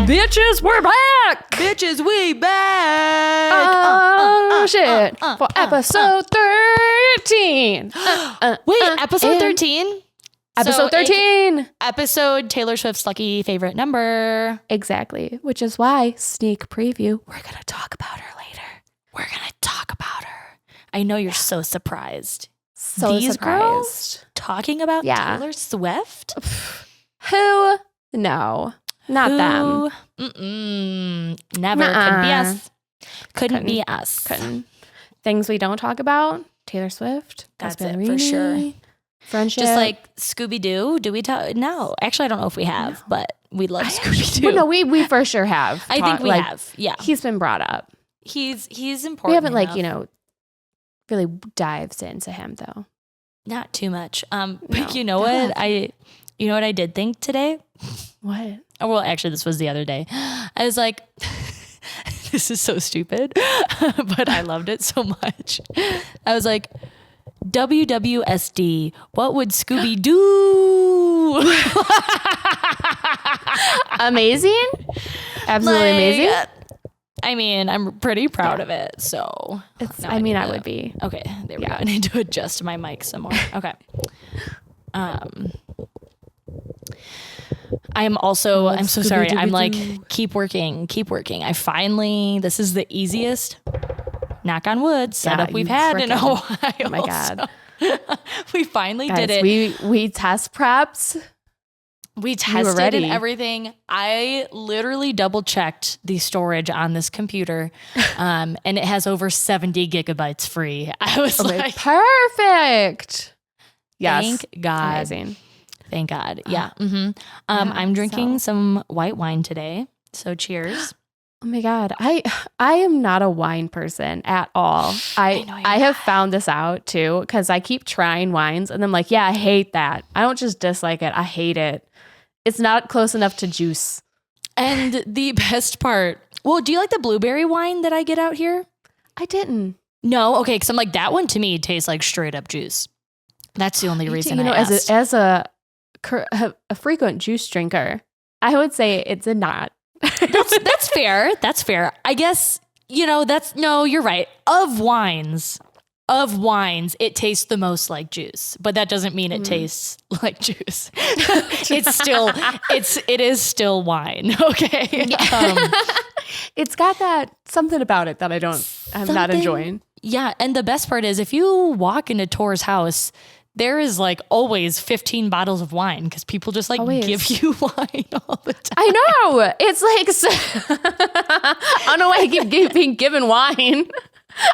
Bitches, we're back! Bitches, we back! Oh, shit. For episode 13. Wait, episode 13? Episode 13. Episode Taylor Swift's lucky favorite number. Exactly. Which is why, sneak preview, we're going to talk about her later. We're going to talk about her. I know you're so surprised. So These surprised. girls talking about Taylor Swift? Who? No. Not them. Never. Couldn't be us. Couldn't be us. Couldn't. Things we don't talk about. Taylor Swift. That's Kelsea it for sure. Ballerini, Friendship. Just like Scooby-Doo. Do we talk? No. Actually, I don't know if we have, but we love Scooby-Doo. Well, no, we for sure have. I think we have. Yeah. He's been brought up. He's important. We haven't enough. really dives into him though. Not too much. No, But you know what? You know what I did think today? What? Oh, well, actually, this was the other day. I was like, this is so stupid, but I loved it so much. I was like, WWSD, what would Scooby do? Amazing. Absolutely amazing. I mean, I'm pretty proud of it. So I would be. Okay, there we go. I need to adjust my mic some more. Okay. I'm so sorry. I'm like, keep working. This is the easiest, knock on wood, setup we've had in a while. Oh my God. So, we finally did it. We test prepped. We tested and everything. I literally double checked the storage on this computer, and it has over 70 gigabytes free. I was like, perfect. Yes. Thank God. Amazing. Thank God. Yeah. I'm drinking some white wine today. So cheers. Oh my God. I am not a wine person at all. I have found this out too, because I keep trying wines and I'm like, yeah, I hate that. I don't just dislike it. I hate it. It's not close enough to juice. And the best part, well, do you like the blueberry wine that I get out here? I didn't. No. Okay. Because I'm like, that one to me tastes like straight up juice. That's the only reason I asked. As a frequent juice drinker, I would say it's a not. That's fair. That's fair. I guess, you're right. Of wines, it tastes the most like juice, but that doesn't mean it tastes like juice. It is still wine. Okay. It's got that something about it that I'm not enjoying. Yeah. And the best part is if you walk into Tor's house, there is like always 15 bottles of wine because people just like give you wine all the time. I know. It's like, I don't know why I keep being given wine.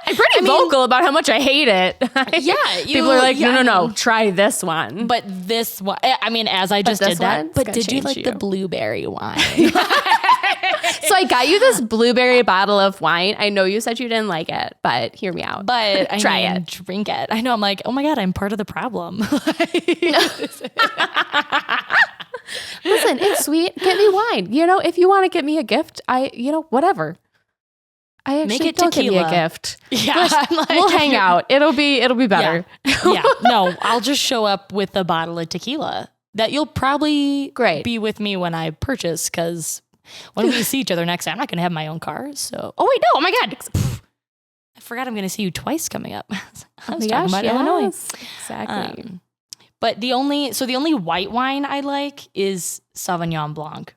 I'm pretty vocal about how much I hate it. Yeah. People are like, no, try this one. But this one, as I just did that. But did you like the blueberry wine? So I got you this blueberry bottle of wine. I know you said you didn't like it, but hear me out. But try it. Drink it. I know. I'm like, oh my God, I'm part of the problem. Listen, it's sweet. Get me wine. If you want to get me a gift, whatever. I actually make it don't tequila. Give me a gift. Yeah, we'll hang out. It'll be better. Yeah. No, I'll just show up with a bottle of tequila that you'll probably be with me when I purchase because when we see each other next time, I'm not going to have my own car. So, oh wait, no, oh my God. I forgot I'm going to see you twice coming up. I was talking about Illinois. Exactly. But the only white wine I like is Sauvignon Blanc.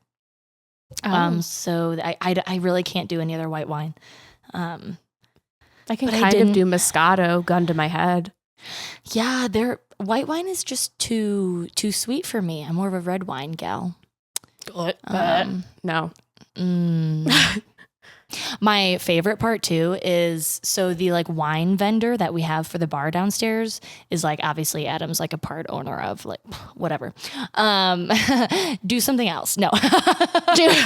So I really can't do any other white wine. I can kind of do Moscato, gun to my head. Yeah, white wine is just too sweet for me. I'm more of a red wine gal. No. My favorite part too is the like wine vendor that we have for the bar downstairs is like obviously Adam's like a part owner of like whatever. Do something else. No. Get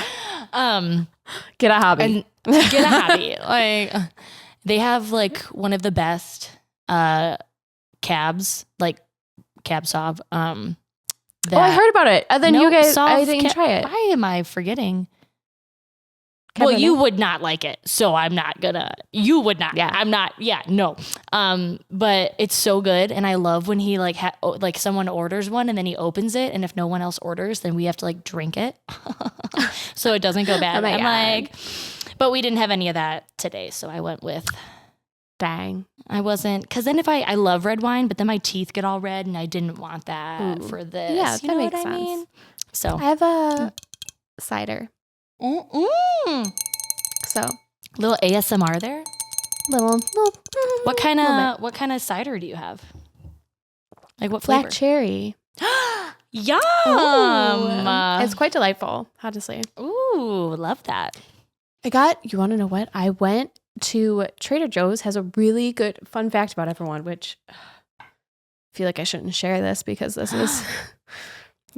a hobby. Get a hobby. Like they have like one of the best cabs, like Cab Sauv. I heard about it. And then you guys, I didn't try it. Why am I forgetting? Well, you would not like it, so I'm not gonna. You would not. Yeah. I'm not. Yeah, no. But it's so good, and I love when he like someone orders one and then he opens it, and if no one else orders, then we have to like drink it, so it doesn't go bad. I'm like, but we didn't have any of that today, so I went with. Dang. I wasn't, because then if I love red wine, but then my teeth get all red, and I didn't want that for this. Yeah, you know makes what sense. I mean? So I have a cider. So little ASMR there. Little. What kind of cider do you have? Like what flavor? Black cherry. Yum! It's quite delightful, honestly. Ooh, love that. You want to know what? I went to Trader Joe's, has a really good fun fact about everyone, which I feel like I shouldn't share this because this is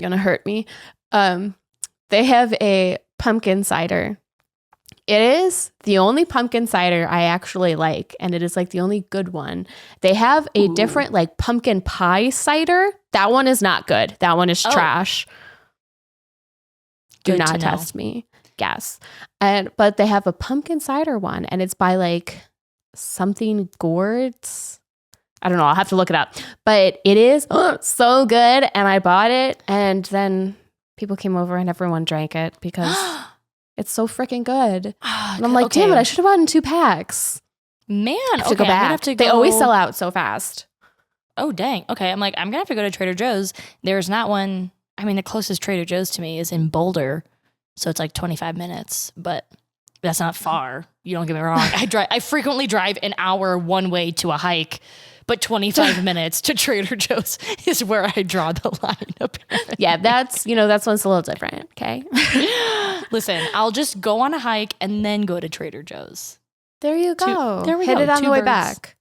going to hurt me. They have a pumpkin cider. It is the only pumpkin cider I actually like, and it is like the only good one. They have a different like pumpkin pie cider. That one is not good. That one is trash. Do not test me. Yes. But they have a pumpkin cider one, and it's by like something gourds. I don't know. I'll have to look it up. But it is so good, and I bought it, and then people came over and everyone drank it because it's so freaking good. And I'm like, damn it, I should have bought in 2 packs. Man, I have to go back. They always sell out so fast. Oh, dang. Okay, I'm like, I'm going to have to go to Trader Joe's. There's not one. I mean, the closest Trader Joe's to me is in Boulder. So it's like 25 minutes, but that's not far. You don't get me wrong. I frequently drive an hour one way to a hike, but 25 minutes to Trader Joe's is where I draw the line. Apparently. Yeah, that's when it's a little different. Okay. Listen, I'll just go on a hike and then go to Trader Joe's. There you go. There we Hit go. it on 2 the way birds. back.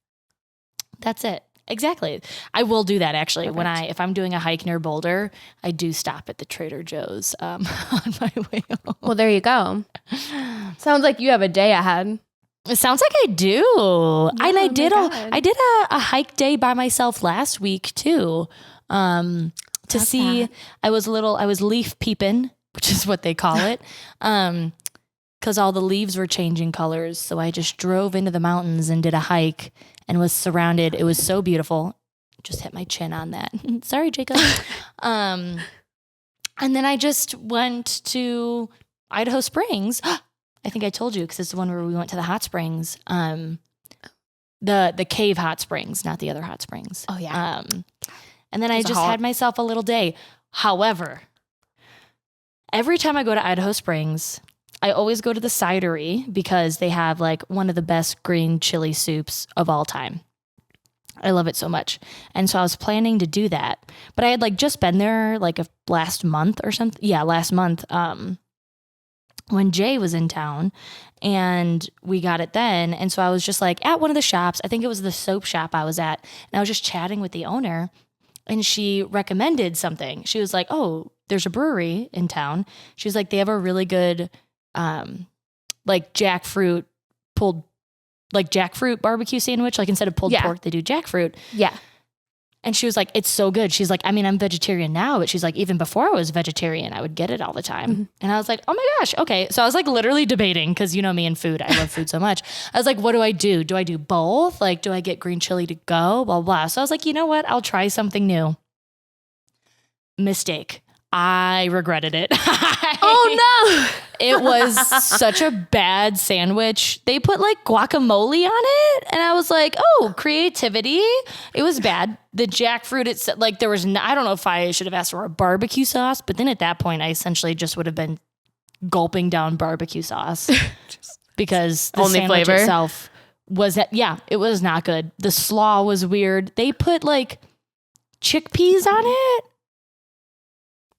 That's it. Exactly. I will do that actually. Perfect. If I'm doing a hike near Boulder, I do stop at the Trader Joe's on my way home. Well, there you go. Sounds like you have a day ahead. It sounds like I do. Yeah, and I did a hike day by myself last week too. To see, I was leaf peeping, which is what they call it. Because all the leaves were changing colors. So I just drove into the mountains and did a hike and was surrounded. It was so beautiful. Just hit my chin on that. Sorry, Jacob. And then I just went to Idaho Springs. I think I told you because it's the one where we went to the hot springs. The cave hot springs, not the other hot springs. Oh, yeah. And then I just had myself a little day. However, every time I go to Idaho Springs, I always go to the cidery because they have like one of the best green chili soups of all time. I love it so much. And so I was planning to do that, but I had like just been there like last month or something. Yeah, last month when Jay was in town and we got it then. And so I was just like at one of the shops. I think it was the soap shop I was at. And I was just chatting with the owner and she recommended something. She was like, oh, there's a brewery in town. She was like, they have a really good like jackfruit barbecue sandwich. Like instead of pulled pork, they do jackfruit. Yeah. And she was like, it's so good. She's like, I mean, I'm vegetarian now, but she's like, even before I was vegetarian, I would get it all the time. Mm-hmm. And I was like, oh my gosh. Okay. So I was like literally debating because you know me and food. I love food so much. I was like, what do I do? Do I do both? Like, do I get green chili to go? Blah, blah. So I was like, you know what? I'll try something new. Mistake. I regretted it. Oh no. It was such a bad sandwich. They put like guacamole on it. And I was like, oh, creativity. It was bad. The jackfruit, it's like there was, I don't know if I should have asked for a barbecue sauce, but then at that point, I essentially just would have been gulping down barbecue sauce because the only sandwich flavor itself was that, yeah, it was not good. The slaw was weird. They put like chickpeas on it.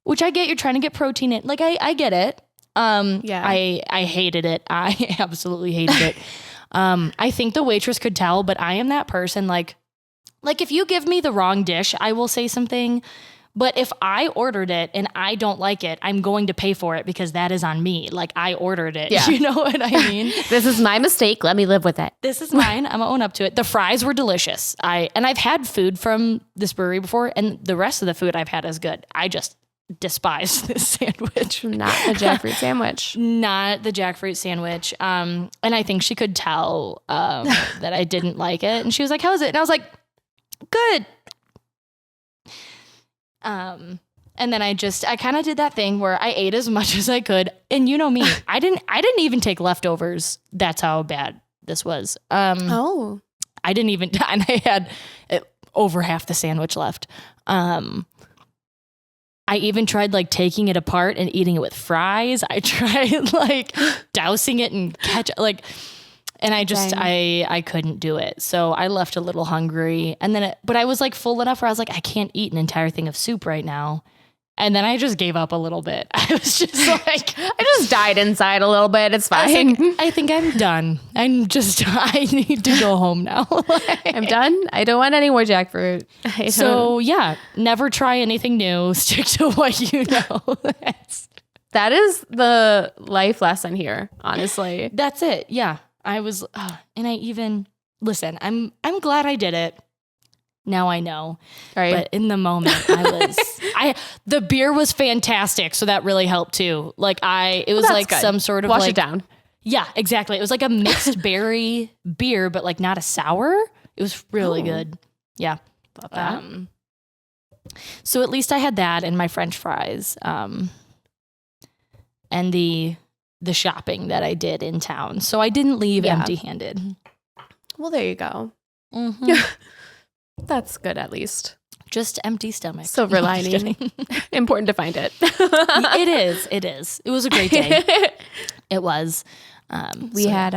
Which I get, you're trying to get protein in. Like, I get it. Yeah. I hated it. I absolutely hated it. I think the waitress could tell, but I am that person. Like if you give me the wrong dish, I will say something. But if I ordered it and I don't like it, I'm going to pay for it because that is on me. Like, I ordered it. Yeah. You know what I mean? This is my mistake. Let me live with it. This is mine. I'm going to own up to it. The fries were delicious. I've had food from this brewery before, and the rest of the food I've had is good. I just despise this sandwich. Not the jackfruit sandwich. Not the jackfruit sandwich. And I think she could tell that I didn't like it. And she was like, how is it? And I was like, good. And then I kind of did that thing where I ate as much as I could. And you know me, I didn't even take leftovers. That's how bad this was. I didn't even, and I had over half the sandwich left. I even tried like taking it apart and eating it with fries. I tried like dousing it in ketchup, and I couldn't do it. So I left a little hungry, and then, but I was like full enough where I was like, I can't eat an entire thing of soup right now. And then I just gave up a little bit. I was just like, I just died inside a little bit. It's fine. I think I'm done. I need to go home now. I'm done. I don't want any more jackfruit. So yeah, never try anything new. Stick to what you know. That is the life lesson here, honestly. That's it. Yeah. I was, and I even, listen, I'm glad I did it. Now I know. Right. But in the moment the beer was fantastic. So that really helped too. It was like good. Some sort of wash it down. Yeah, exactly. It was like a mixed berry beer, but like not a sour. It was really good. Yeah. Love that. So at least I had that and my French fries. And the shopping that I did in town. So I didn't leave empty-handed. Well, there you go. Mm-hmm. That's good, at least. Just empty stomach. Silver lining. Important to find it. It is. It was a great day. It was. We had,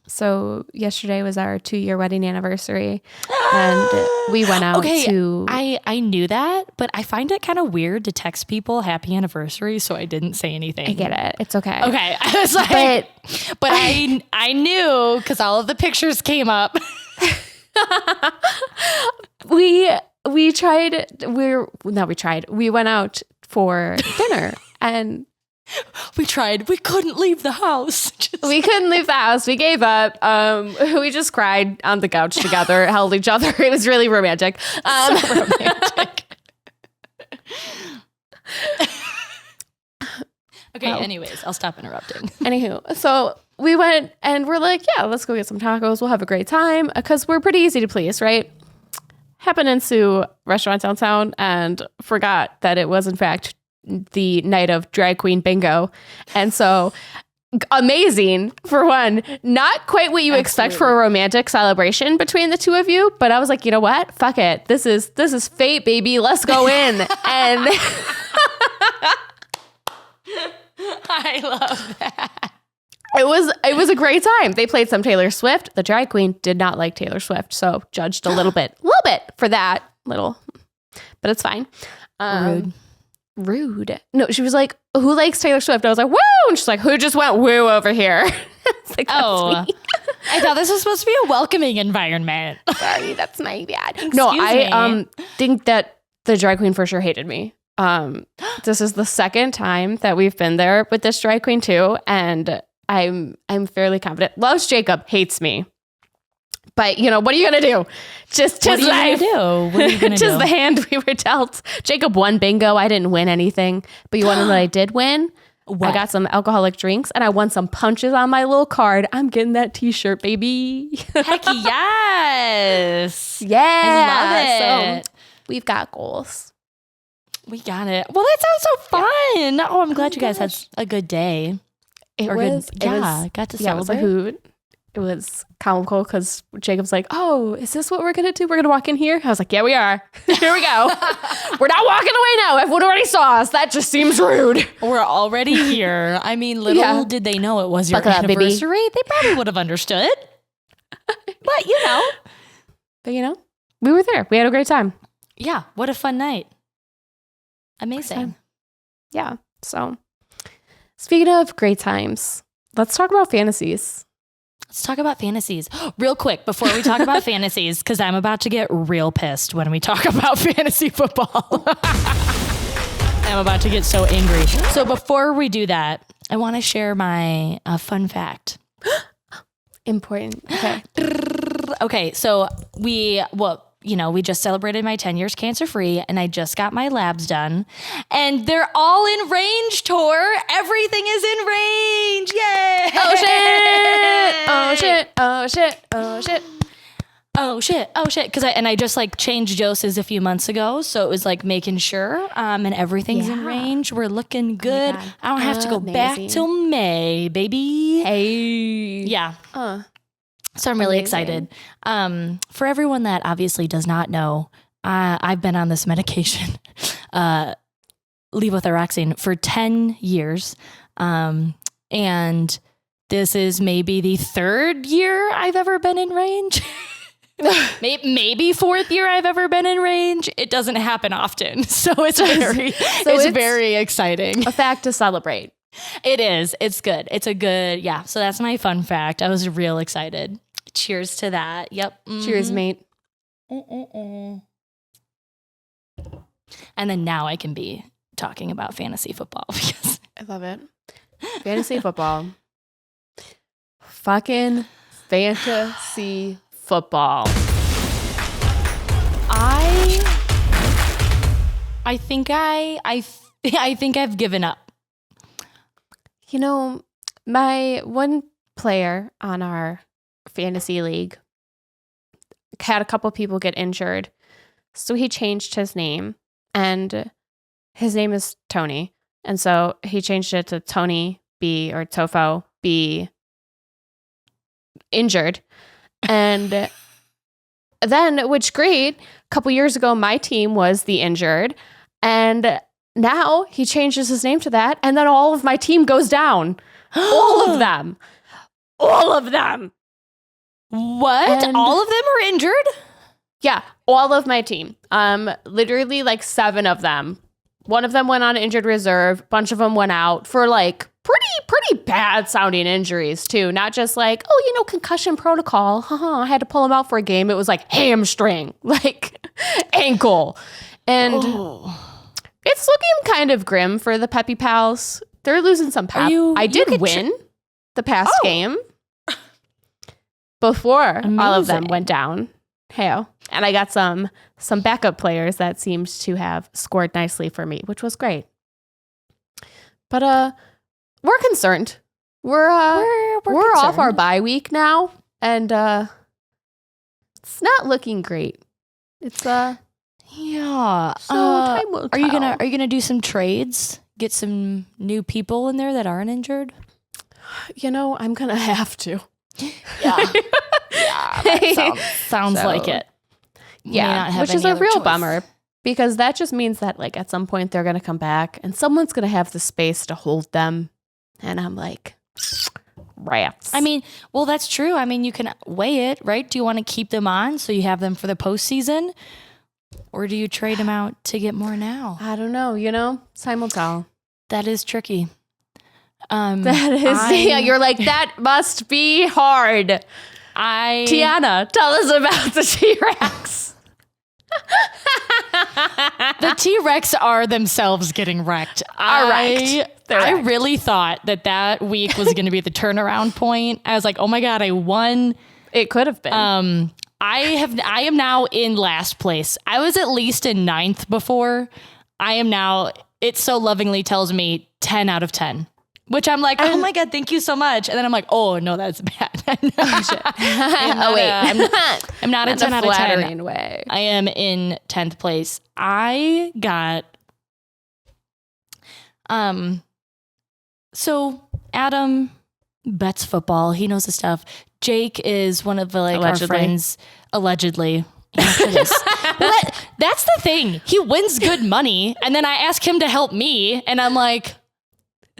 so yesterday was our 2-year wedding anniversary. And we went out to... I knew that, but I find it kind of weird to text people happy anniversary, so I didn't say anything. I get it. It's okay. Okay. I was like... But I knew, because all of the pictures came up. We went out for dinner and we couldn't leave the house. We couldn't leave the house. We gave up. We just cried on the couch together, held each other. It was really romantic. So romantic. Okay, anyways, I'll stop interrupting. Anywho, so we went and we're like, yeah, let's go get some tacos. We'll have a great time because we're pretty easy to please, right? Happened into restaurant downtown and forgot that it was, in fact, the night of drag queen bingo. And so amazing, for one, not quite what you expect for a romantic celebration between the two of you. But I was like, you know what? Fuck it. This is fate, baby. Let's go in. And I love that. It was a great time. They played some Taylor Swift. The drag queen did not like Taylor Swift, so judged a little bit for that little, but it's fine. Rude. No, she was like, "Who likes Taylor Swift?" I was like, "Woo!" And she's like, "Who just went woo over here?" Like, I thought this was supposed to be a welcoming environment. Sorry, that's my bad. I think that the drag queen for sure hated me. This is the second time that we've been there with this drag queen too, and I'm fairly confident. Loves Jacob, hates me. But you know, what are you gonna do? Just what are you gonna do? Just the hand we were dealt. Jacob won bingo. I didn't win anything, but you want to know what I did win? What? I got some alcoholic drinks and I won some punches on my little card. I'm getting that t-shirt, baby. Heck yes. Yeah. I love it. So we've got goals. We got it. Well, that sounds so fun. Yeah. Oh, I'm glad you guys had a good day. Got to celebrate. It was comical because Jacob's like, "Oh, is this what we're going to do? We're going to walk in here?" I was like, "Yeah, we are. Here we go. We're not walking away now. Everyone already saw us. That just seems rude. We're already here." I mean, little did they know it was your anniversary. They probably would have understood. But, you know, we were there. We had a great time. Yeah. What a fun night. Amazing. Yeah. So, speaking of great times, let's talk about fantasies. Let's talk about fantasies real quick before we talk about fantasies, because I'm about to get real pissed when we talk about fantasy football. I'm about to get so angry. So before we do that, I want to share my fun fact. Important. Okay. Okay. So we just celebrated my 10 years cancer free, and I just got my labs done, and they're all in range, Tor. Everything is in range. Yay! Oh shit! Oh shit! Oh shit! Oh shit! Oh shit! Oh shit! Because I just like changed doses a few months ago, so it was like making sure, and everything's in range. We're looking good. I don't have to go back till May, baby. Hey, yeah. So I'm really excited. For everyone that obviously does not know, I've been on this medication, levothyroxine, for 10 years, and this is maybe the 3rd year I've ever been in range. Maybe 4th year I've ever been in range. It doesn't happen often, so it's very exciting. A fact to celebrate. It is. It's good. It's a good, yeah. So that's my fun fact. I was real excited. Cheers to that. Yep. Mm-hmm. Cheers, mate. And then now I can be talking about fantasy football because I love it. Fantasy football. Fucking fantasy football. I think I've given up. My one player on our fantasy league had a couple people get injured, so he changed his name, and his name is Tony, and so he changed it to Tony B or Tofo B injured. And then, which great, a couple years ago, my team was the injured, and now he changes his name to that, and then all of my team goes down. All of them. All of them. What? And all of them are injured? Yeah, all of my team. Literally like 7 of them. One of them went on injured reserve. A bunch of them went out for like pretty bad sounding injuries too. Not just like, concussion protocol. I had to pull him out for a game. It was like hamstring, like ankle. And it's looking kind of grim for the Peppy Pals. They're losing some pep. I did win the past game before all of them went down. Hey, and I got some backup players that seemed to have scored nicely for me, which was great. But we're concerned. We're off our bye week now, and it's not looking great. It's yeah. So time will tell. Are you gonna do some trades? Get some new people in there that aren't injured? I'm gonna have to. Yeah. Yeah, that sounds like it. Yeah, which is a real bummer, because that just means that like at some point they're going to come back and someone's going to have the space to hold them. And I'm like, rats. I mean, well, that's true. I mean, you can weigh it, right? Do you want to keep them on so you have them for the postseason? Or do you trade them out to get more now? I don't know, time will tell. That is tricky. That is, you're like, that must be hard. Tiana, tell us about the T-Rex. The T-Rex are themselves getting wrecked. I really thought that week was going to be the turnaround point. I was like, oh my God, I won. It could have been. I am now in last place. I was at least in 9th before. I am now, it so lovingly tells me 10 out of 10. Which I'm like, oh my God, thank you so much. And then I'm like, oh no, that's bad. No, shit. I'm not a 10 out of 10. Way. I am in 10th place. I got, so Adam bets football. He knows his stuff. Jake is one of the our friends, allegedly. That's the thing. He wins good money. And then I ask him to help me. And I'm like,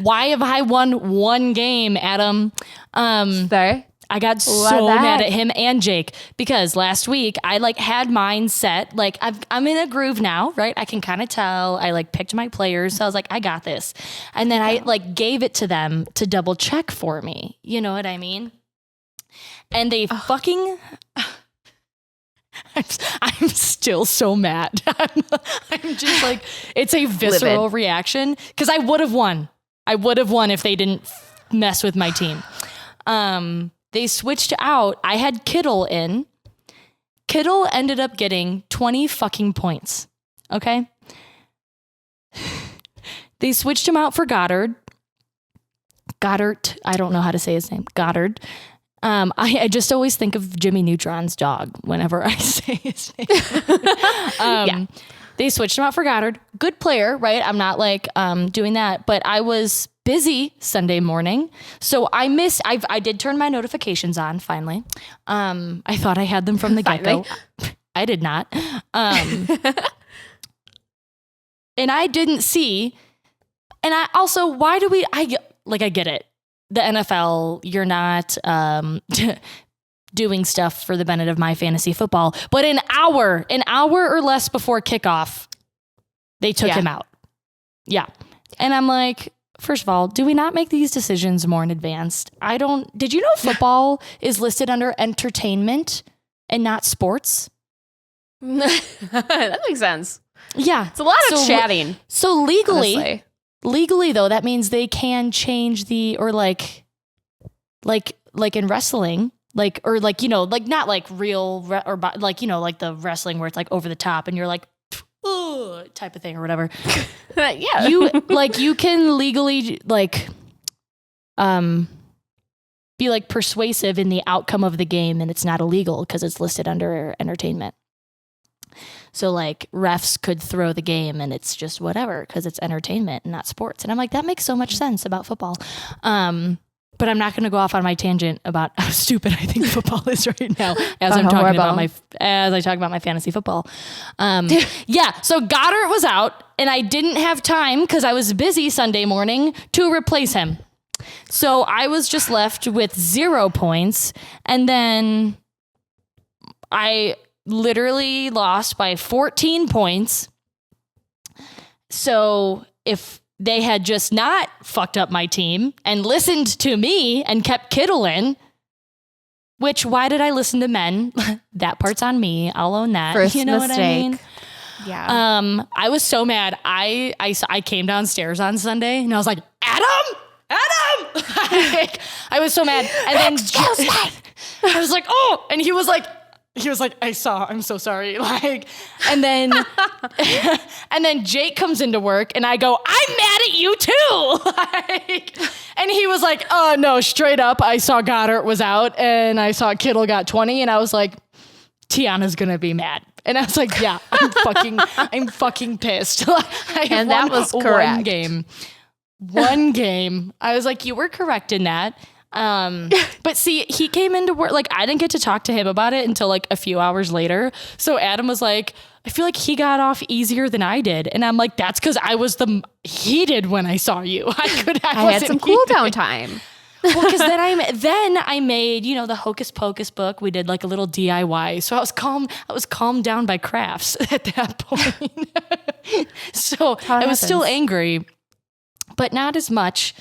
why have I won one game, Adam? Sorry? I got so mad at him and Jake because last week I had mine set. Like I'm in a groove now, right? I can kind of tell. I picked my players. So I was like, I got this. And then I gave it to them to double check for me. You know what I mean? And they fucking... I'm still so mad. I'm just it's a visceral reaction because I would have won. I would have won if they didn't mess with my team. They switched out. I had Kittle in, Kittle ended up getting 20 fucking points. Okay. They switched him out for Goddard. I don't know how to say his name. Goddard. I just always think of Jimmy Neutron's dog whenever I say his name. They switched him out for Goddard. Good player, right? I'm not like doing that, but I was busy Sunday morning. So I did turn my notifications on finally. I thought I had them from the get-go. I did not. And I didn't see. And I also, I get it. The NFL, you're not doing stuff for the benefit of my fantasy football. But an hour or less before kickoff, they took him out. Yeah. And I'm like, first of all, do we not make these decisions more in advance? Did you know football is listed under entertainment and not sports? That makes sense. Yeah. It's a lot of chatting. So legally though, that means they can change like in wrestling, not like real like the wrestling where it's like over the top and you're like, type of thing or whatever. Yeah. You can legally be like persuasive in the outcome of the game and it's not illegal because it's listed under entertainment. So like refs could throw the game and it's just whatever because it's entertainment and not sports. And I'm like, that makes so much sense about football. But I'm not going to go off on my tangent about how stupid I think football is right now as I talk about my fantasy football. So Goddard was out and I didn't have time because I was busy Sunday morning to replace him. So I was just left with 0 points. And then I literally lost by 14 points. So if they had just not fucked up my team and listened to me and kept Kittle in, which why did I listen to men? That part's on me. I'll own that. First you know mistake. What I mean? Yeah. I was so mad. I came downstairs on Sunday and I was like, Adam! I was so mad. And then I was like, oh, and he was like, I'm so sorry. And then Jake comes into work and I go, I'm mad at you too. And he was like, oh no, straight up. I saw Goddard was out and I saw Kittle got 20 and I was like, Tiana's going to be mad. And I was like, yeah, I'm fucking pissed. And that was correct. One game. I was like, you were correct in that. But see, he came into work, like I didn't get to talk to him about it until like a few hours later. So Adam was like, I feel like he got off easier than I did. And I'm like, that's because I was heated when I saw you. I had some cool down time. Well, because then I made, the Hocus Pocus book. We did like a little DIY. So I was calmed down by crafts at that point. So I was still angry, but not as much.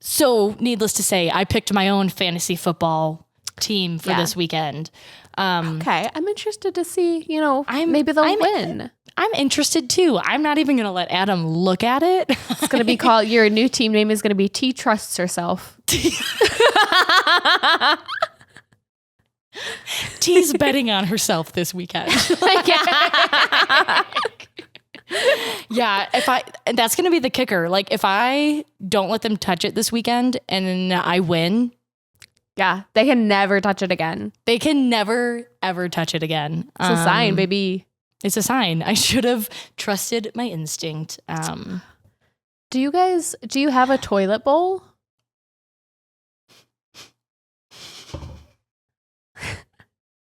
So needless to say, I picked my own fantasy football team for this weekend. Okay. I'm interested to see, maybe they'll win. I'm interested too. I'm not even going to let Adam look at it. It's going to be called, your new team name is going to be T Trusts Herself. T's betting on herself this weekend. Yeah, that's going to be the kicker. Like if I don't let them touch it this weekend and I win. Yeah, they can never touch it again. They can never, ever touch it again. It's a sign, baby. It's a sign. I should have trusted my instinct. Do you have a toilet bowl?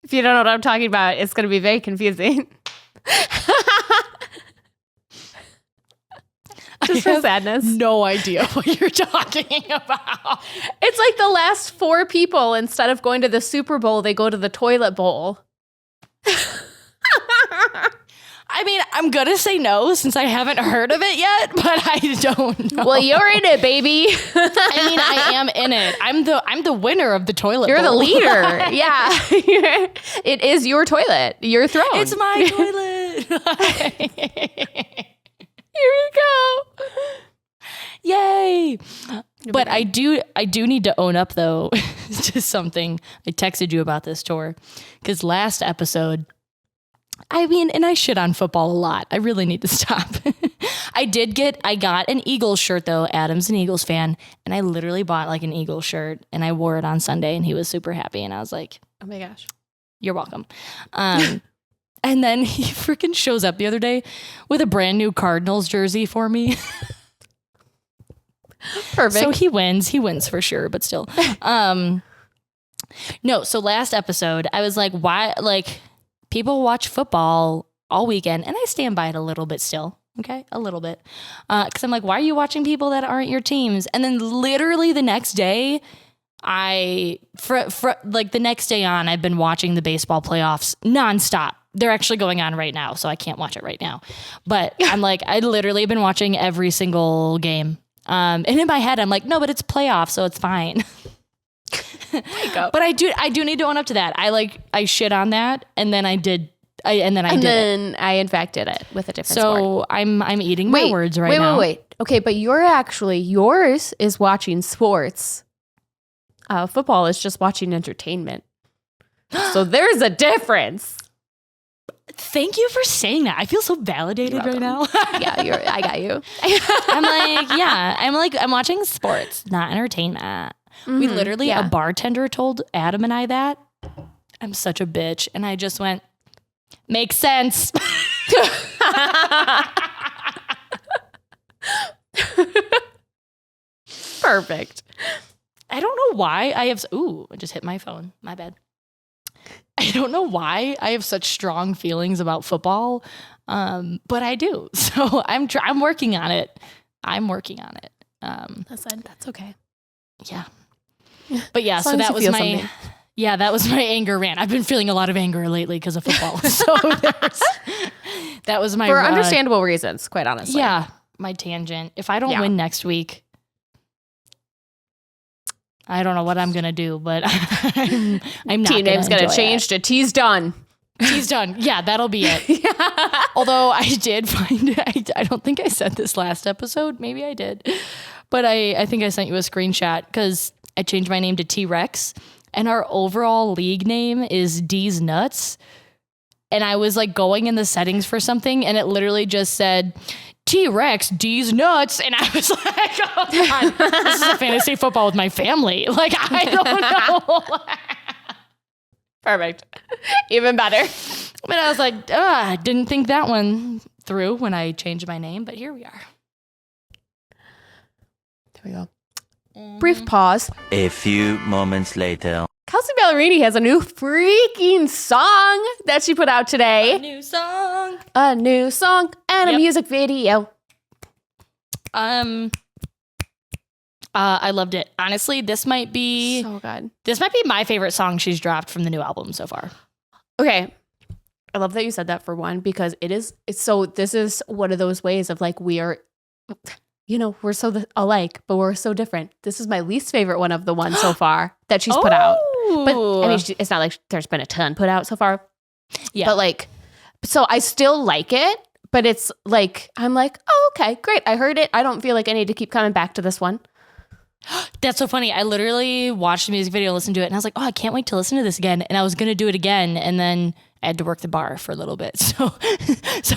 If you don't know what I'm talking about, it's going to be very confusing. Just for sadness. No idea what you're talking about. It's like the last 4 people, instead of going to the Super Bowl, they go to the toilet bowl. I mean, I'm going to say no since I haven't heard of it yet, but I don't know. Well, you're in it, baby. I mean, I am in it. I'm the winner of the toilet You're bowl. the leader. Yeah. It is your toilet. Your throne. It's my toilet. Here we go. Yay. But I do need to own up though to something. I texted you about this tour because last episode, I mean, and I shit on football a lot. I really need to stop. I got an Eagles shirt though. Adam's an Eagles fan, and I literally bought like an Eagles shirt and I wore it on Sunday and he was super happy. And I was like, oh my gosh, you're welcome. And then he freaking shows up the other day with a brand new Cardinals jersey for me. Perfect. So he wins for sure, but still. No, so last episode, I was like, why, like, people watch football all weekend, and I stand by it a little bit still, okay? A little bit. Because I'm like, why are you watching people that aren't your teams? And then literally the next day, like the next day on, I've been watching the baseball playoffs nonstop. They're actually going on right now, so I can't watch it right now. But I'm like, I literally have been watching every single game. And in my head, I'm like, no, but it's playoffs, so it's fine. But I do need to own up to that. I shit on that, and then I did. I in fact did it with a different sport. So I'm eating my words right now. Wait. Okay, but yours is watching sports. Football is just watching entertainment. So there's a difference. Thank you for saying that. I feel so validated right now. Yeah, I got you. I'm watching sports, not entertainment. Mm-hmm, we literally, a bartender told Adam and I that. I'm such a bitch. And I just went, makes sense. Perfect. I don't know why I just hit my phone. My bad. I don't know why I have such strong feelings about football, but I do. So I'm working on it. That's okay. Yeah. But yeah, so that was my anger rant. I've been feeling a lot of anger lately because of football. So that was my for understandable reasons, quite honestly. Yeah, my tangent. If I don't win next week, I don't know what I'm gonna do, but I'm not. Team name's gonna change to T's done. T's done. Yeah, that'll be it. Although I did find, I don't think I said this last episode. Maybe I did, but I think I sent you a screenshot because I changed my name to T-Rex, and our overall league name is D's Nuts. And I was like going in the settings for something, and it literally just said T-Rex, D's Nuts. And I was like, oh God, this is a fantasy football with my family. Like, I don't know. Perfect. Even better. But I was like, I didn't think that one through when I changed my name, but here we are. There we go. Brief pause. A few moments later. Kelsea Ballerini has a new freaking song that she put out today. A new song and a music video. I loved it. Honestly, this might be so good. This might be my favorite song she's dropped from the new album so far. Okay. I love that you said that for one, because this is one of those ways of like, we are, we're so alike, but we're so different. This is my least favorite one of the ones so far that she's put out. But I mean, it's not like there's been a ton put out so far. Yeah. But like, so I still like it, but it's like, I'm like, oh, okay, great. I heard it. I don't feel like I need to keep coming back to this one. That's so funny. I literally watched the music video, listened to it, and I was like, oh, I can't wait to listen to this again. And I was going to do it again. And then I had to work the bar for a little bit. So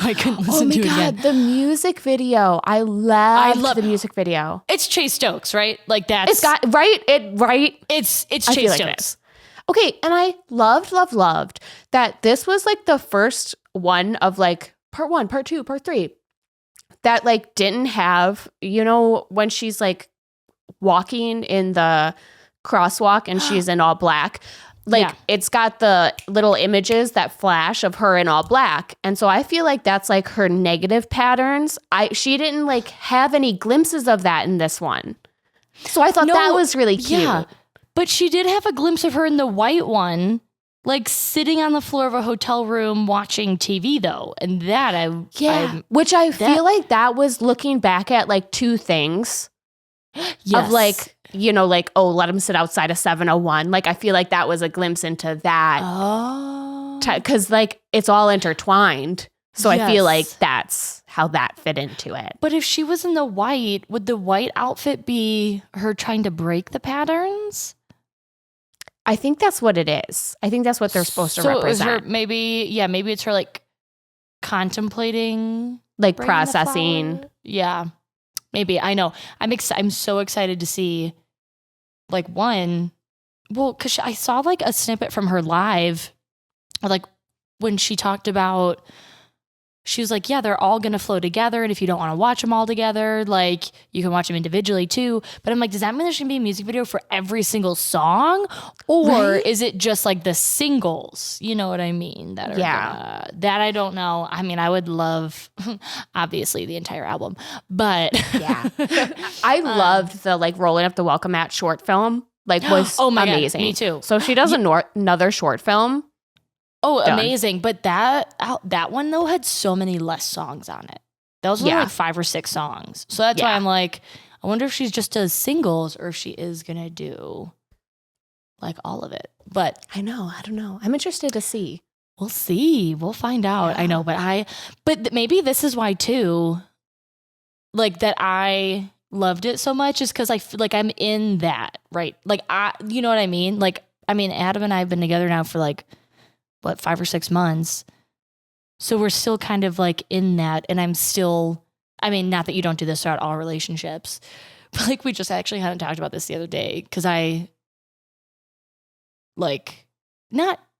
I couldn't listen to it again. The music video. I love the music video. It's Chase Stokes, right? Like that's. It's got, right? It's Chase Stokes. Okay. And I loved that this was like the first one of like part 1, part 2, part 3 that like didn't have, when she's like walking in the crosswalk and she's in all black. It's got the little images that flash of her in all black. And so I feel like that's like her negative patterns. She didn't like have any glimpses of that in this one. So I thought that was really cute. Yeah, but she did have a glimpse of her in the white one, like sitting on the floor of a hotel room watching TV though. And that which I feel like that was looking back at like two things. Yes. Of like, like, oh, let him sit outside of 701. Like, I feel like that was a glimpse into that. Oh. Because like, it's all intertwined. So I feel like that's how that fit into it. But if she was in the white, would the white outfit be her trying to break the patterns? I think that's what it is. I think that's what they're supposed to represent. Her, maybe it's her like contemplating, like processing. Yeah, maybe. I know. I'm so excited to see like one. Well, because I saw like a snippet from her live, like when she talked about. She was like, yeah, they're all going to flow together. And if you don't want to watch them all together, like you can watch them individually too. But I'm like, does that mean there's going to be a music video for every single song? Or is it just like the singles? You know what I mean? That I don't know. I mean, I would love, obviously, the entire album. But yeah, I loved the like rolling up the welcome mat short film. Like was amazing. God, me too. So if she does another short film. Oh, done. Amazing. But that one, though, had so many less songs on it. That was only like 5 or 6 songs. So that's why I'm like, I wonder if she's just does singles or if she is going to do like all of it. But I don't know. I'm interested to see. We'll see. We'll find out. Yeah. I know. But maybe this is why, too, like that I loved it so much is because I feel like I'm in that, right? Like, you know what I mean? Like, I mean, Adam and I have been together now for like, 5 or 6 months. So we're still kind of like in that. And I'm still, I mean, not that you don't do this throughout all relationships, but like we just actually hadn't talked about this the other day because I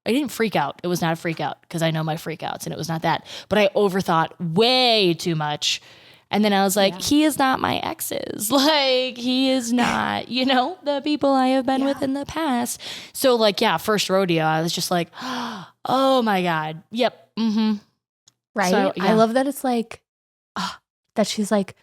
didn't freak out. It was not a freak out because I know my freakouts and it was not that. But I overthought way too much. And then I was like, he is not my exes. Like, he is not, the people I have been with in the past. So, like, first rodeo, I was just like, oh, my God. Yep. Mm-hmm. Right? So, I love that it's like, that she's like,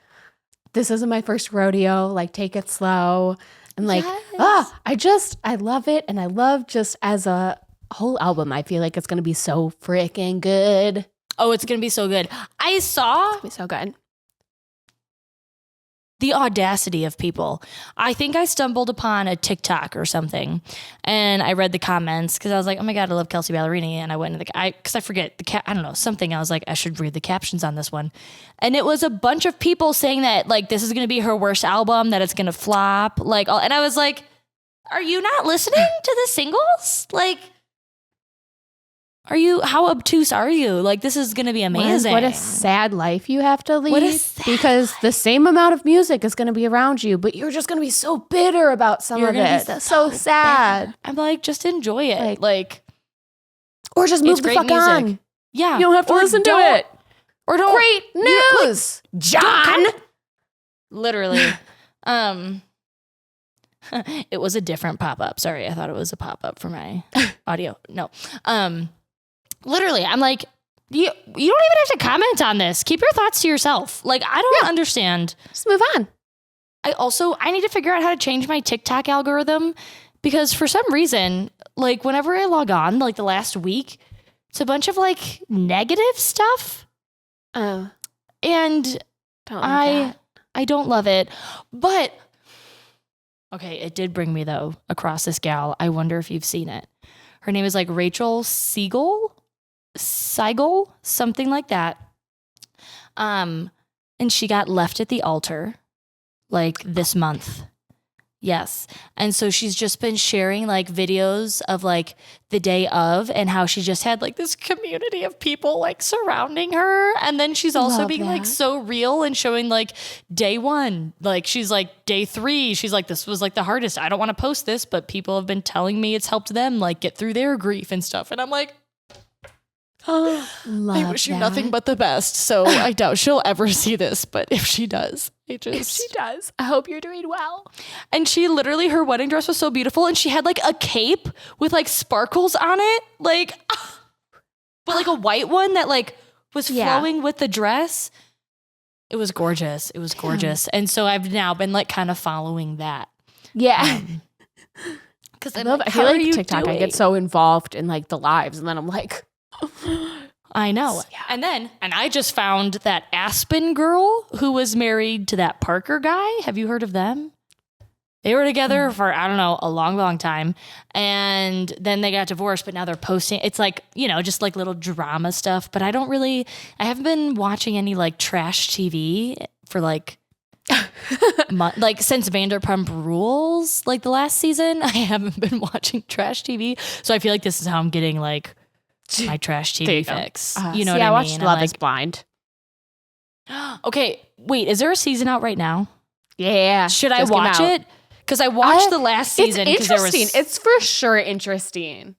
this isn't my first rodeo. Like, take it slow. And like, I love it. And I love just as a whole album, I feel like it's going to be so freaking good. Oh, it's going to be so good. It's going to be so good. The audacity of people. I think I stumbled upon a TikTok or something and I read the comments because I was like, oh my God, I love Kelsea Ballerini. And I went into because I forget I don't know, something. I was like, I should read the captions on this one. And it was a bunch of people saying that like, this is going to be her worst album, that it's going to flop. Like, and I was like, are you not listening to the singles? Like, how obtuse are you? Like, this is going to be amazing. What a sad life you have to lead because the same amount of music is going to be around you, but you're just going to be so bitter about some of it. That's so sad. Bitter. I'm like, just enjoy it. Like, or just move the fuck on. Yeah. You don't have to listen to it. Or don't. Great news, John. Literally. It was a different pop-up. Sorry, I thought it was a pop-up for my audio. No. Literally, I'm like, you don't even have to comment on this. Keep your thoughts to yourself. Like, I don't understand. Just move on. I need to figure out how to change my TikTok algorithm because for some reason, like whenever I log on, like the last week, it's a bunch of like negative stuff. Oh. And I don't love it. But okay, it did bring me though across this gal. I wonder if you've seen it. Her name is like Rachel Siegel, something like that. And she got left at the altar like this month. Yes. And so she's just been sharing like videos of like the day of and how she just had like this community of people like surrounding her. And then she's also being like so real and showing like day 1, like she's like day 3. She's like, this was like the hardest. I don't want to post this, but people have been telling me it's helped them like get through their grief and stuff. And I'm like, I wish you nothing but the best. So I doubt she'll ever see this, but if she does, I hope you're doing well. And she literally, her wedding dress was so beautiful and she had like a cape with like sparkles on it, like, but like a white one that like was flowing with the dress. It was gorgeous. It was gorgeous. And so I've now been like kind of following that. Yeah. Because I feel like TikTok, I get so involved in like the lives and then I'm like, I know. Yeah. And I just found that Aspen girl who was married to that Parker guy. Have you heard of them? They were together for, I don't know, a long, long time. And then they got divorced, but now they're posting. It's like, just like little drama stuff. But I haven't been watching any like trash TV for like, like since Vanderpump Rules, like the last season, I haven't been watching trash TV. So I feel like this is how I'm getting like my trash TV fix. You know what I mean? I watched Love is Blind. Okay, wait, is there a season out right now? Yeah. Should I watch it? Because I watched the last season. It's interesting. It's for sure interesting.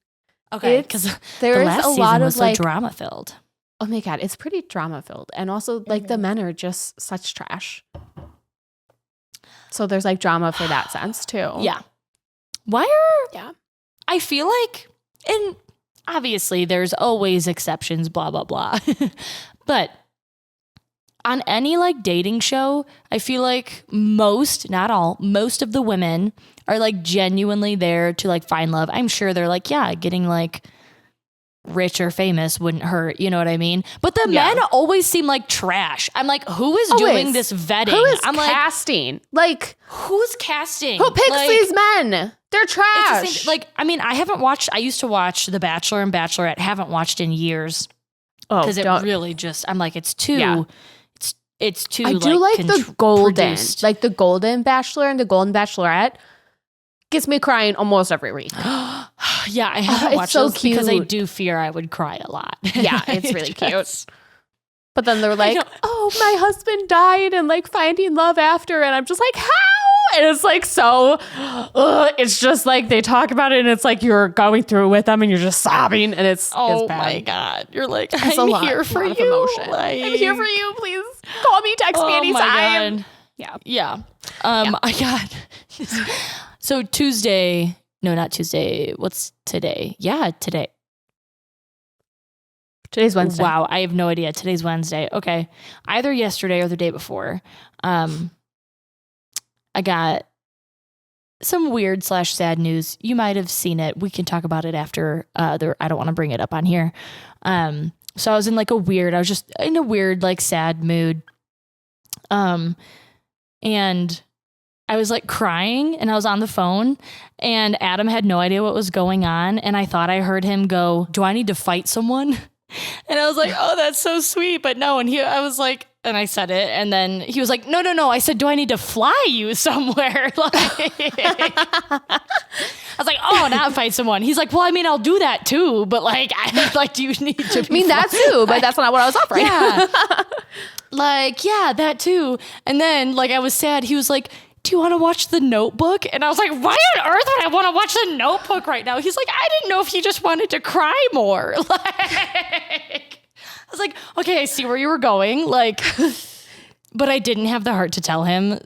Okay, because there's last a lot was of like drama filled. Oh my God, it's pretty drama filled. And also like the men are just such trash. So there's like drama for that sense too. Yeah. I feel like, and obviously there's always exceptions, blah, blah, blah. But on any like dating show, I feel like not all, most of the women are like genuinely there to like find love. I'm sure they're like, yeah, getting like rich or famous wouldn't hurt. You know what I mean? But the men always seem like trash. I'm like, who is doing this vetting? Who is I'm casting? Like, who's casting? Who picks these men? They're trash. Like, I mean, I used to watch The Bachelor and Bachelorette, haven't watched in years. Oh, because it really just, I'm like, it's too, it's too, I do like the golden, like the Golden Bachelor and the Golden Bachelorette gets me crying almost every week. Yeah, I haven't watched so those because I do fear I would cry a lot. Yeah, it's really cute. But then they're like, oh, my husband died and like finding love after. And I'm just like, how? And it's like, so it's just like they talk about it and it's like you're going through with them and you're just sobbing. And it's bad. My God. You're like, it's I'm here for you. Emotion. Like, I'm here for you. Please call me, text me anytime. My God. Yeah. I got so Tuesday. No, not Tuesday. What's today? Yeah, today. Today's Wednesday. Wow, I have no idea. Today's Wednesday. Okay. Either yesterday or the day before. I got some weird / sad news. You might have seen it. We can talk about it after. I don't want to bring it up on here. So I was in just in a weird, like sad mood. And I was like crying and I was on the phone and Adam had no idea what was going on. And I thought I heard him go, do I need to fight someone? And I was like, oh, that's so sweet. But no. And I was like, and I said it. And then he was like, no. I said, do I need to fly you somewhere? I was like, oh, not fight someone. He's like, well, I mean, I'll do that too. But like, do you need to be that too, but that's not what I was offering. Yeah. That too. And then like, I was sad. He was like, do you want to watch The Notebook? And I was like, why on earth would I want to watch The Notebook right now? He's like, I didn't know if you just wanted to cry more. I was like, okay, I see where you were going. But I didn't have the heart to tell him.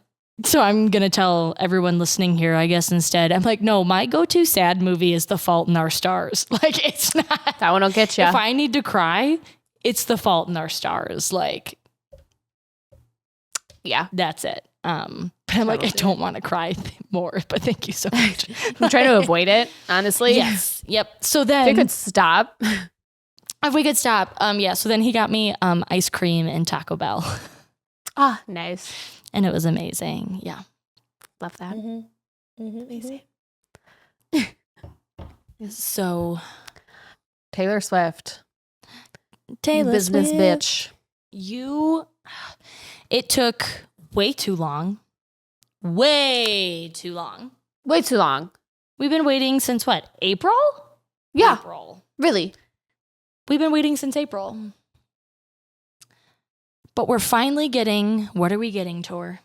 So I'm going to tell everyone listening here, I guess, instead. I'm like, no, my go-to sad movie is The Fault in Our Stars. Like, it's not. That one will get you. If I need to cry, it's The Fault in Our Stars. Like, yeah, that's it. But I'm like, I don't want to cry more, but thank you so much. I'm trying to avoid it, honestly. Yes. Yep. So then if we could stop. So then he got me ice cream and Taco Bell. Ah, nice. And it was amazing. Yeah. Love that. Mm-hmm. Mm-hmm. Amazing. So Taylor Swift. Business bitch. It took way too long. Way too long. Way too long. We've been waiting since what? April? Yeah. April. Really? We've been waiting since April. But we're finally getting, what are we getting, Tor?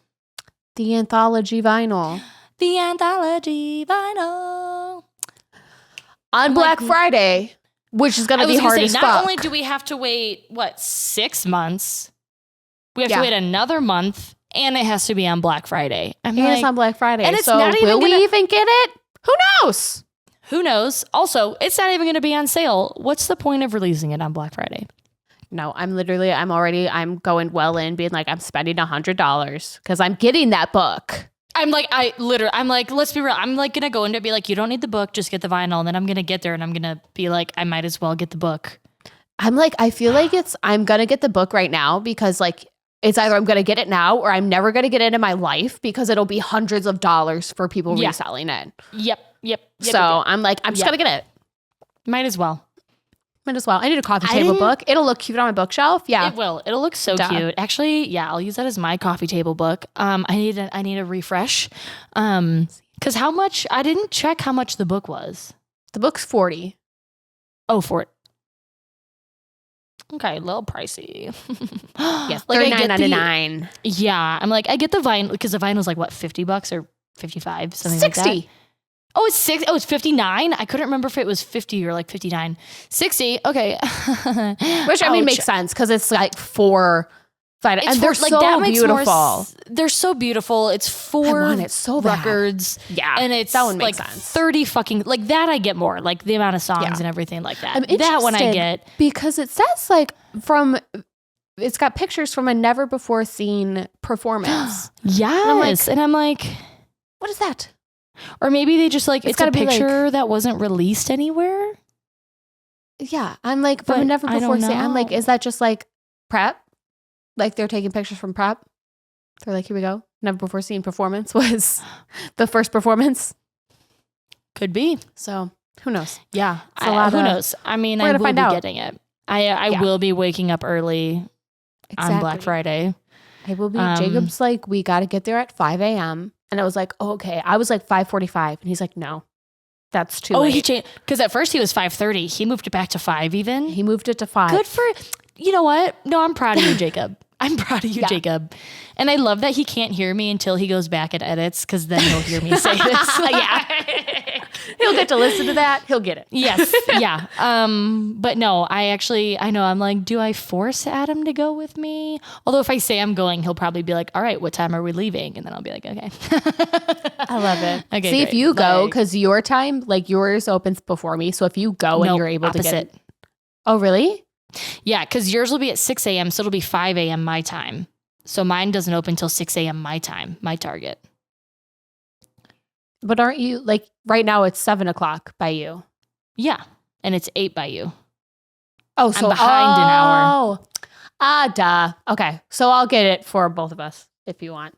The Anthology vinyl. The Anthology vinyl. On Black Friday, which is going to be hard as fuck. Not only do we have to wait, 6 months, we have to wait another month, and it has to be on Black Friday. It's on Black Friday. And it's so not even will we even get it? Who knows? Who knows? Also, it's not even going to be on sale. What's the point of releasing it on Black Friday? No, I'm going well in being like, I'm spending $100 because I'm getting that book. I'm like, let's be real. I'm like going to go into it, be like, you don't need the book, just get the vinyl. And then I'm going to get there and I'm going to be like, I might as well get the book. I'm like, I feel like I'm going to get the book right now because like it's either I'm going to get it now or I'm never going to get it in my life because it'll be hundreds of dollars for people reselling it. Yep. So I'm like, I'm just going to get it. Might as well. I need a coffee table book. It'll look cute on my bookshelf. Yeah. It will. It'll look so cute. Actually, yeah, I'll use that as my coffee table book. I need a refresh. Because how much, I didn't check how much the book was. The book's $40. Oh, for it. Okay, a little pricey. Yes, $39.99. Yeah, I'm like, I get the vinyl because the vinyl's like what, $50 or 55, something 60. like that. Oh, it's 6. Oh, it's 59. I couldn't remember if it was 50 or like 59. 60. Okay. Which I mean makes sense because it's like 4 vinyl, and they're like, so beautiful. They're so beautiful. It's 4 records. Yeah, and it's that one like makes sense. 30 fucking like that. I get more like the amount of songs and everything like that. That one I get because it says like it's got pictures from a never before seen performance. Yes, and I'm like, what is that? Or maybe they just like, it's a picture that wasn't released anywhere. Yeah. I'm like, from a never before seen. I'm like, is that just like prep? Like they're taking pictures from prep? They're like, here we go. Never before seen performance was the first performance. Could be. So who knows? Yeah. Who knows? I mean, I will be getting it. I will be waking up early on Black Friday. I will be. Jacob's like, we got to get there at 5 a.m. And I was like, oh, okay. I was like 5:45. And he's like, no, that's too late. He changed. Because at first he was 5:30. He moved it back to 5 even. He moved it to 5. Good for, you know what? No, I'm proud of you, Jacob. I'm proud of you, Jacob. And I love that he can't hear me until he goes back and edits because then he'll hear me say this. Yeah. He'll get to listen to that. He'll get it. Yes. Yeah. But no, I know I'm like, do I force Adam to go with me? Although if I say I'm going, he'll probably be like, all right, what time are we leaving? And then I'll be like, okay. I love it. Okay. See, if you go, because your time, like yours opens before me. So if you go and you're able to get it. Oh, really? Yeah, because yours will be at 6 a.m., so it'll be 5 a.m. my time. So mine doesn't open until 6 a.m. my time, my target. But aren't you, like, right now it's 7 o'clock by you? Yeah, and it's 8 by you. Oh, so I'm behind an hour. Duh. Okay, so I'll get it for both of us if you want.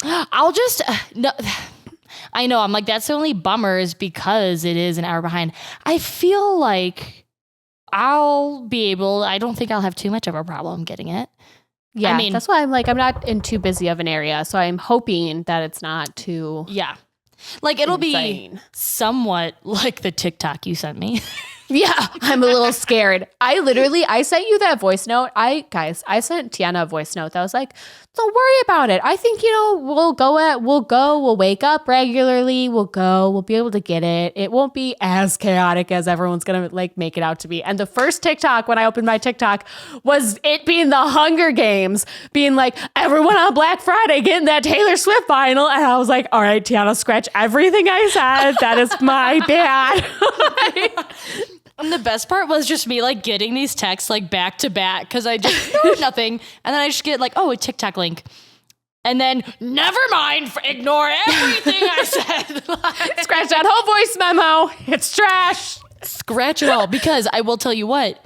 I'll just, no, I know, I'm like, that's the only bummer is because it is an hour behind. I feel like I'll be able, I don't think I'll have too much of a problem getting it. Yeah, I mean, that's why I'm like, I'm not in too busy of an area. So I'm hoping that it's not too. Yeah. Like it'll be somewhat like the TikTok you sent me. Yeah, I'm a little scared. I sent you that voice note. I sent Tiana a voice note that was like, don't worry about it. I think, we'll wake up regularly. We'll be able to get it. It won't be as chaotic as everyone's going to like make it out to be. And the first TikTok, when I opened my TikTok, was it being the Hunger Games, being like, everyone on Black Friday getting that Taylor Swift vinyl. And I was like, all right, Tiana, scratch everything I said. That is my bad. And the best part was just me like getting these texts like back to back because I just ignored nothing. And then I just get like, oh, a TikTok link. And then never mind, ignore everything I said. Scratch that whole voice memo. It's trash. Scratch it all. Because I will tell you what,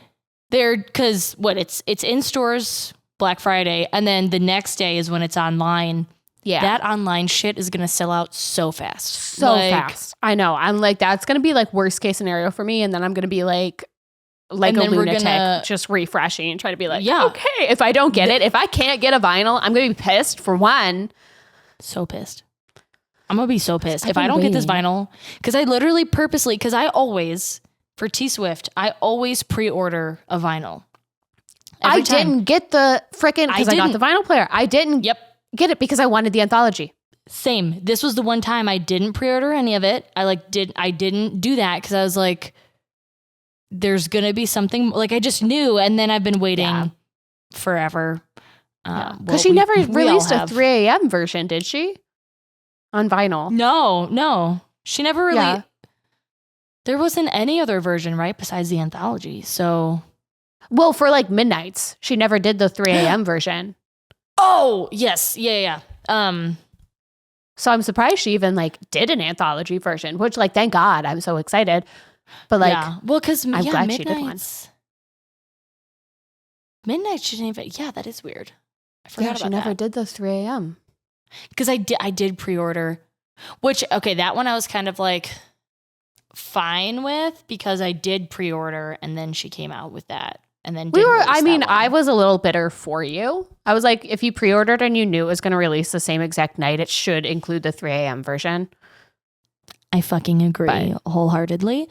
it's in stores Black Friday. And then the next day is when it's online. Yeah. That online shit is going to sell out so fast. So fast. I know. I'm like, that's going to be like worst case scenario for me. And then I'm going to be like a lunatic just refreshing and try to be like, okay, if I don't get it, if I can't get a vinyl, I'm going to be pissed for one. So pissed. I'm going to be so pissed if I don't get this vinyl. Because I literally purposely, because I always, for T-Swift, I always pre-order a vinyl. I didn't get the frickin', because I got the vinyl player. I didn't. Yep. Get it because I wanted the anthology. Same. This was the one time I didn't pre-order any of it. I didn't do that because I was like, there's gonna be something like I just knew, and then I've been waiting forever. Because she never released a 3 a.m. version, did she? On vinyl? No. She never really. Yeah. There wasn't any other version, right? Besides the anthology. So. Well, for like midnights, she never did the 3 a.m. version. Oh, yes. Yeah. So I'm surprised she even like did an anthology version, which like, thank God, I'm so excited. But like, well, because I'm glad she did one. Midnight shouldn't even, that is weird. Yeah, she never did the 3 a.m. Because I did pre-order, which, okay, that one I was kind of like fine with because I did pre-order and then she came out with that. And then I was a little bitter for you. I was like, if you pre-ordered and you knew it was going to release the same exact night, it should include the 3 a.m. version. I fucking agree wholeheartedly.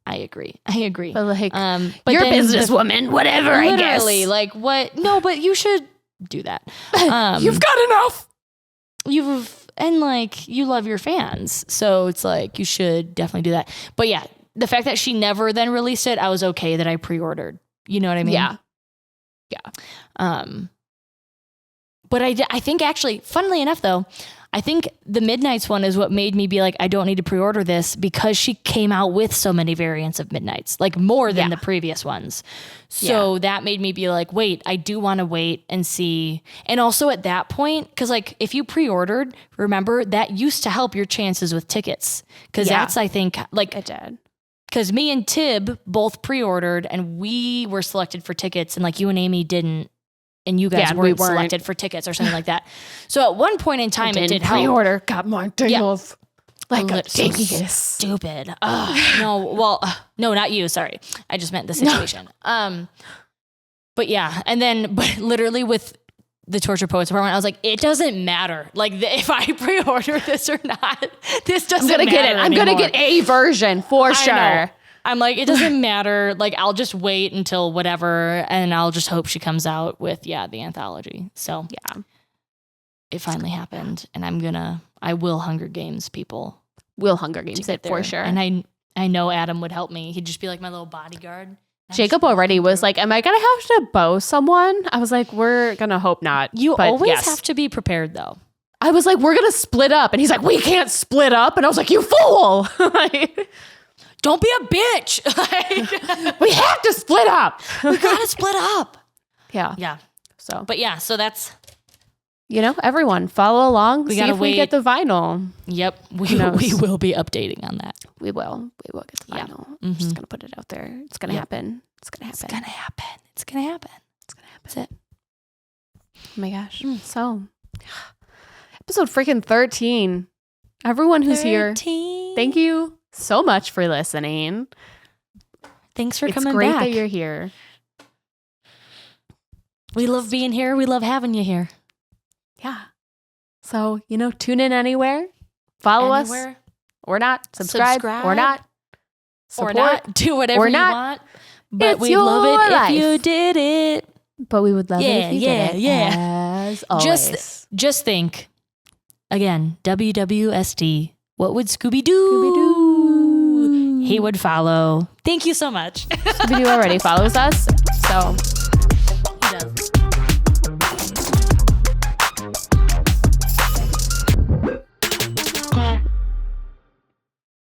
I agree. But like, you're a businesswoman, whatever, I guess. Literally, like what? No, but you should do that. You've got enough. And like, you love your fans. So it's like, you should definitely do that. But yeah, the fact that she never then released it, I was okay that I pre-ordered. You know what I mean? Yeah. But I think actually, funnily enough though, I think the Midnights one is what made me be like, I don't need to pre-order this because she came out with so many variants of Midnights, like more than the previous ones. So that made me be like, wait, I do want to wait and see. And also at that point, because like if you pre-ordered, remember that used to help your chances with tickets. Because that's, I think, like it did. Because me and Tib both pre-ordered and we were selected for tickets and like you and Amy didn't. And you guys weren't selected for tickets or something like that. So at one point in time, it did help. Pre-order got my day off. Like a dingus. Stupid. No, not you. Sorry. I just meant the situation. But yeah. And then, but literally with the Torture Poets Department, I was like, it doesn't matter. Like if I pre-order this or not, this doesn't matter. I'm going to get a version for sure. I'm like, it doesn't matter. Like, I'll just wait until whatever, and I'll just hope she comes out with, the Anthology. So, it finally happened, and I will Hunger Games people. Will Hunger Games it for sure. And I know Adam would help me. He'd just be like my little bodyguard. Jacob already was like, am I going to have to bow someone? I was like, we're going to hope not. You always have to be prepared, though. I was like, we're going to split up. And he's like, we can't split up. And I was like, you fool. Don't be a bitch. We have to split up. We gotta split up. Yeah. So that's, everyone follow along. We see gotta if we get the vinyl. Yep. We will be updating on that. We will get the vinyl. I'm just gonna put it out there. It's gonna happen. It's gonna happen. That's it. Oh my gosh. So episode freaking 13. Everyone who's here, thank you so much for listening. Thanks for coming back. It's great that you're here. We love being here. We love having you here. Yeah. So, tune in anywhere. Follow us. Or not. Subscribe. Or not. Support. Or not. Do whatever you want. But we'd love it if you did it. But we would love it if you did it. As always. Just think. Again, WWSD. What would Scooby-Doo? He would follow. Thank you so much. Scooby-Doo already follows us. So